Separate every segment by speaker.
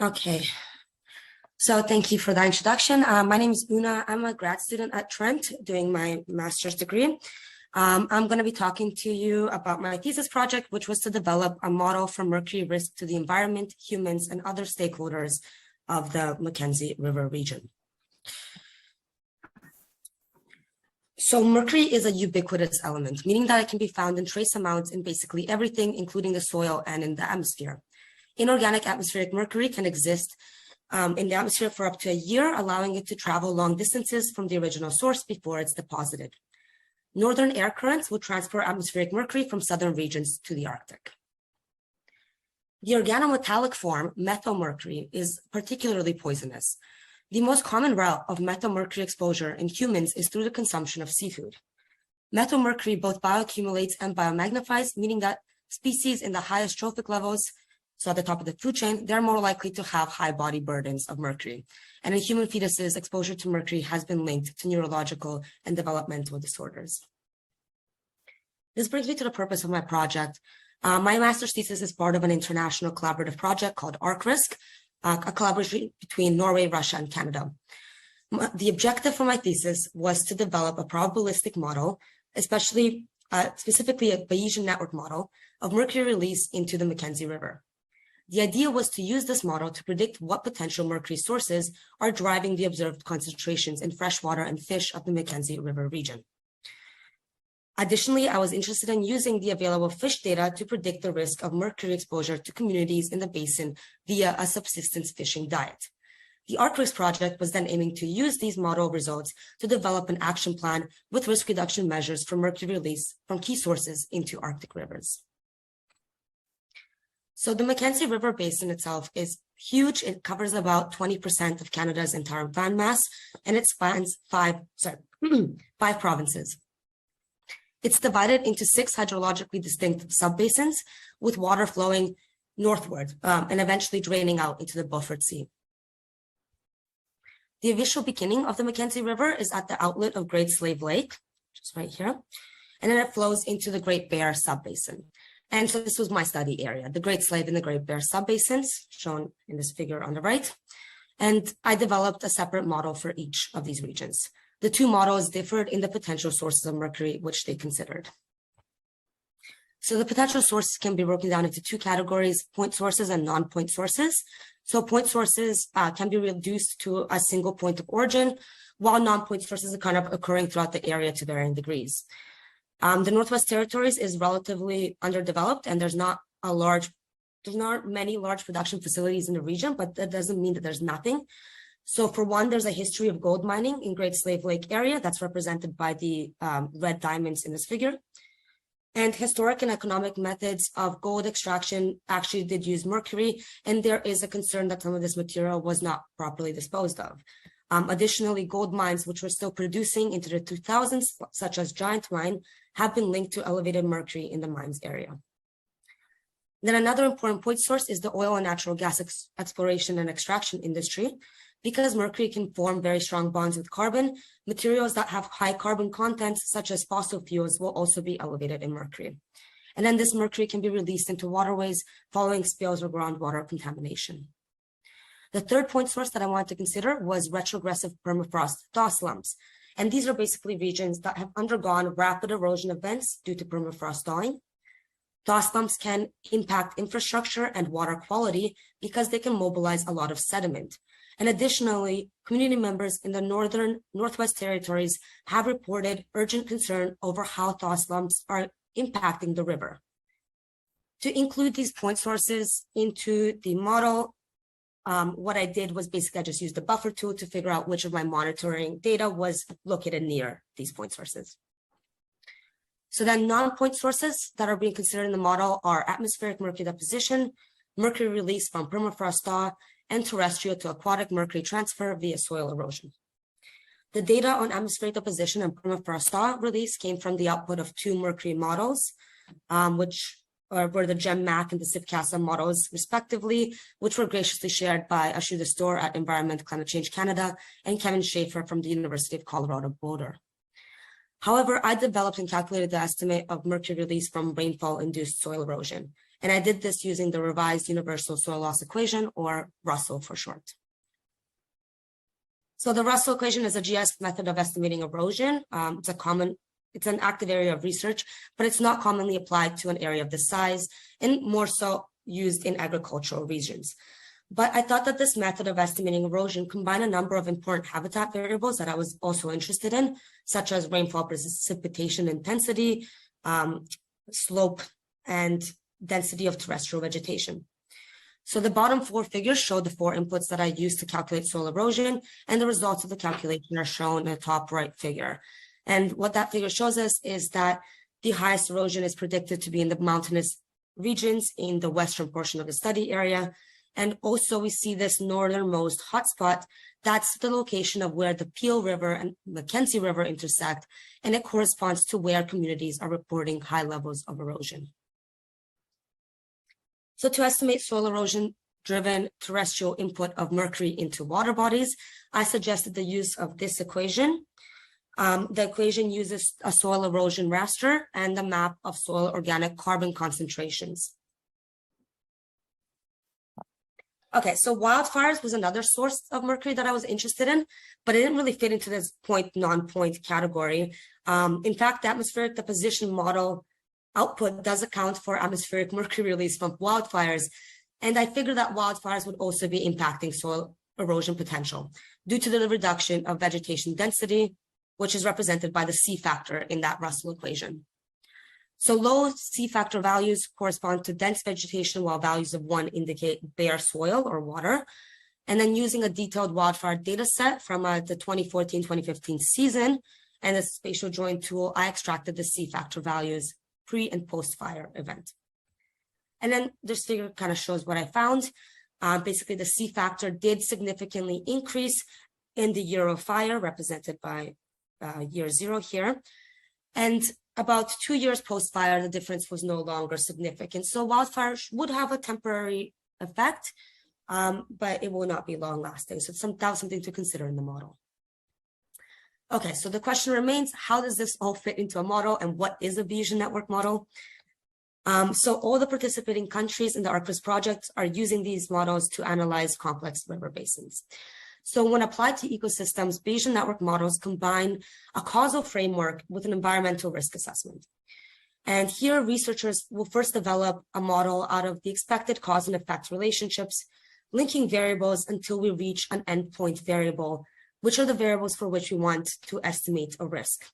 Speaker 1: Okay, so thank you for that introduction. My name is Una. I'm a grad student at Trent doing my master's degree. I'm going to be talking to you about my thesis project, which was to develop a model for mercury risk to the environment, humans, and other stakeholders of the Mackenzie River region. So mercury is a ubiquitous element, meaning that it can be found in trace amounts in basically everything, including the soil and in the atmosphere. Inorganic atmospheric mercury can exist in the atmosphere for up to a year, allowing it to travel long distances from the original source before it's deposited. Northern air currents will transfer atmospheric mercury from southern regions to the Arctic. The organometallic form, methylmercury, is particularly poisonous. The most common route of methylmercury exposure in humans is through the consumption of seafood. Methylmercury both bioaccumulates and biomagnifies, meaning that species in the highest trophic levels, so at the top of the food chain, they're more likely to have high body burdens of mercury. And in human fetuses, exposure to mercury has been linked to neurological and developmental disorders. This brings me to the purpose of my project. My master's thesis is part of an international collaborative project called ArcGIS, a collaboration between Norway, Russia, and Canada. The objective for my thesis was to develop a probabilistic model, specifically a Bayesian Network model of mercury release into the Mackenzie River. The idea was to use this model to predict what potential mercury sources are driving the observed concentrations in freshwater and fish of the Mackenzie River region. Additionally, I was interested in using the available fish data to predict the risk of mercury exposure to communities in the basin via a subsistence fishing diet. The ArcGIS project was then aiming to use these model results to develop an action plan with risk reduction measures for mercury release from key sources into Arctic rivers. So the Mackenzie River Basin itself is huge. It covers about 20% of Canada's entire landmass, and it spans five provinces. It's divided into 6 hydrologically distinct subbasins with water flowing northward and eventually draining out into the buffered sea. The initial beginning of the Mackenzie River is at the outlet of Great Slave Lake, which is right here, and then it flows into the Great Bear subbasin. And so this was my study area, the Great Slave and the Great Bear subbasins, shown in this figure on the right. And I developed a separate model for each of these regions. The two models differed in the potential sources of mercury, which they considered. So the potential sources can be broken down into 2 categories, point sources and non-point sources. So point sources can be reduced to a single point of origin, while non-point sources are kind of occurring throughout the area to varying degrees. The Northwest Territories is relatively underdeveloped, and there's not many large production facilities in the region, but that doesn't mean that there's nothing. So for one, there's a history of gold mining in Great Slave Lake area that's represented by the red diamonds in this figure. And historic and economic methods of gold extraction actually did use mercury, and there is a concern that some of this material was not properly disposed of. Additionally, gold mines, which were still producing into the 2000s, such as Giant Mine, have been linked to elevated mercury in the mines area. Then another important point source is the oil and natural gas exploration and extraction industry. Because mercury can form very strong bonds with carbon, materials that have high carbon content, such as fossil fuels, will also be elevated in mercury. And then this mercury can be released into waterways following spills or groundwater contamination. The third point source that I wanted to consider was retrogressive permafrost-thaw slumps. And these are basically regions that have undergone rapid erosion events due to permafrost thawing. Thaw slumps can impact infrastructure and water quality because they can mobilize a lot of sediment. And additionally, community members in the Northwest Territories have reported urgent concern over how thaw slumps are impacting the river. To include these point sources into the model, what I did was basically I just used the buffer tool to figure out which of my monitoring data was located near these point sources. So then non-point sources that are being considered in the model are atmospheric mercury deposition, mercury release from permafrost-thaw, and terrestrial to aquatic mercury transfer via soil erosion. The data on atmospheric deposition and permafrost-thaw release came from the output of 2 mercury models, which were the GEM-MAC and the CIP-CASA models, respectively, which were graciously shared by Ashu Dastor at Environment Climate Change Canada and Kevin Schaefer from the University of Colorado Boulder. However, I developed and calculated the estimate of mercury release from rainfall-induced soil erosion. And I did this using the revised universal soil loss equation, or Russell for short. So the Russell equation is a GIS method of estimating erosion. It's an active area of research, but it's not commonly applied to an area of this size, and more so used in agricultural regions. But I thought that this method of estimating erosion combined a number of important habitat variables that I was also interested in, such as rainfall precipitation intensity, slope, and density of terrestrial vegetation. So the bottom 4 figures show the 4 inputs that I used to calculate soil erosion, and the results of the calculation are shown in the top right figure. And what that figure shows us is that the highest erosion is predicted to be in the mountainous regions in the western portion of the study area. And also we see this northernmost hotspot. That's the location of where the Peel River and Mackenzie River intersect, and it corresponds to where communities are reporting high levels of erosion. So to estimate soil erosion-driven terrestrial input of mercury into water bodies, I suggested the use of this equation. The equation uses a soil erosion raster and a map of soil organic carbon concentrations. Okay, so wildfires was another source of mercury that I was interested in, but it didn't really fit into this point, non-point category. In fact, the atmospheric deposition model output does account for atmospheric mercury release from wildfires, and I figured that wildfires would also be impacting soil erosion potential due to the reduction of vegetation density, which is represented by the C factor in that Russell equation. So low C factor values correspond to dense vegetation, while values of 1 indicate bare soil or water. And then using a detailed wildfire data set from the 2014-2015 season and a spatial join tool, I extracted the C factor values pre and post fire event. And then this figure kind of shows what I found. Basically, the C factor did significantly increase in the year of fire, represented by year 0 here. And about 2 years post-fire, the difference was no longer significant. So wildfires would have a temporary effect, but it will not be long-lasting. So that was something to consider in the model. Okay, so the question remains, how does this all fit into a model, and what is a Bayesian network model? So all the participating countries in the ArcGIS project are using these models to analyze complex river basins. So when applied to ecosystems, Bayesian network models combine a causal framework with an environmental risk assessment. And here, researchers will first develop a model out of the expected cause and effect relationships, linking variables until we reach an endpoint variable, which are the variables for which we want to estimate a risk.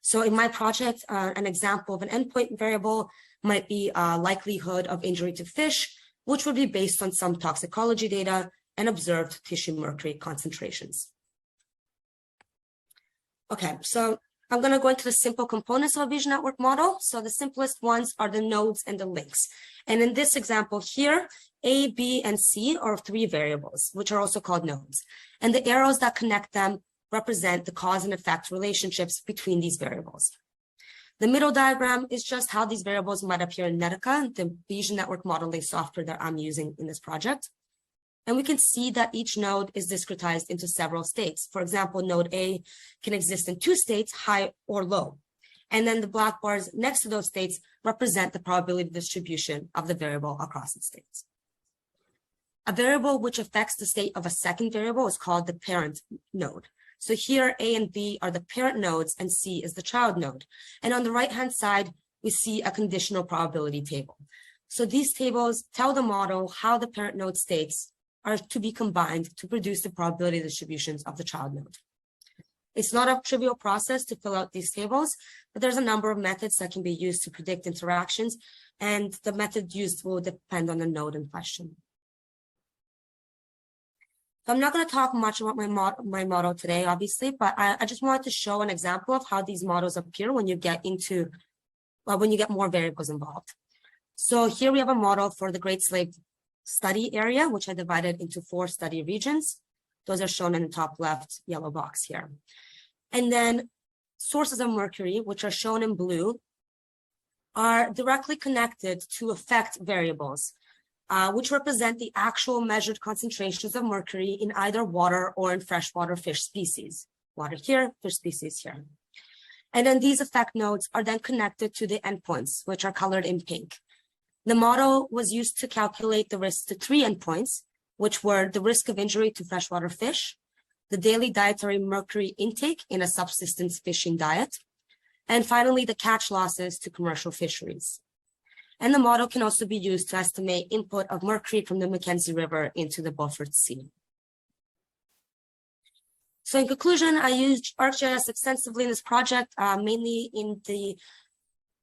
Speaker 1: So in my project, an example of an endpoint variable might be a likelihood of injury to fish, which would be based on some toxicology data and observed tissue mercury concentrations. Okay, so I'm going to go into the simple components of a Bayesian network model. So the simplest ones are the nodes and the links. And in this example here, A, B, and C are 3 variables, which are also called nodes. And the arrows that connect them represent the cause and effect relationships between these variables. The middle diagram is just how these variables might appear in Netica, the Bayesian network modeling software that I'm using in this project. And we can see that each node is discretized into several states. For example, node A can exist in 2 states, high or low. And then the black bars next to those states represent the probability distribution of the variable across its states. A variable which affects the state of a second variable is called the parent node. So here, A and B are the parent nodes and C is the child node. And on the right-hand side, we see a conditional probability table. So these tables tell the model how the parent node states are to be combined to produce the probability distributions of the child node. It's not a trivial process to fill out these tables, but there's a number of methods that can be used to predict interactions, and the method used will depend on the node in question. So I'm not going to talk much about my model today, obviously, but I just wanted to show an example of how these models appear when you get into, when you get more variables involved. So here we have a model for the Great Slave study area, which I divided into 4 study regions. Those are shown in the top left yellow box here. And then sources of mercury, which are shown in blue, are directly connected to effect variables, which represent the actual measured concentrations of mercury in either water or in freshwater fish species. Water here, fish species here. And then these effect nodes are then connected to the endpoints, which are colored in pink. The model was used to calculate the risk to 3 endpoints, which were the risk of injury to freshwater fish, the daily dietary mercury intake in a subsistence fishing diet, and finally, the catch losses to commercial fisheries. And the model can also be used to estimate input of mercury from the Mackenzie River into the Beaufort Sea. So in conclusion, I used ArcGIS extensively in this project, mainly in the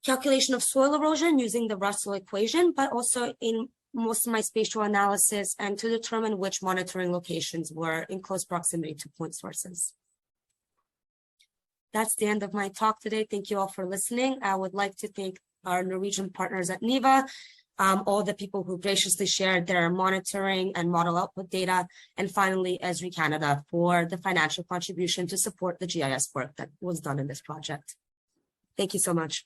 Speaker 1: calculation of soil erosion using the Russell equation, but also in most of my spatial analysis and to determine which monitoring locations were in close proximity to point sources. That's the end of my talk today. Thank you all for listening. I would like to thank our Norwegian partners at NIVA, all the people who graciously shared their monitoring and model output data, and finally, Esri Canada for the financial contribution to support the GIS work that was done in this project. Thank you so much.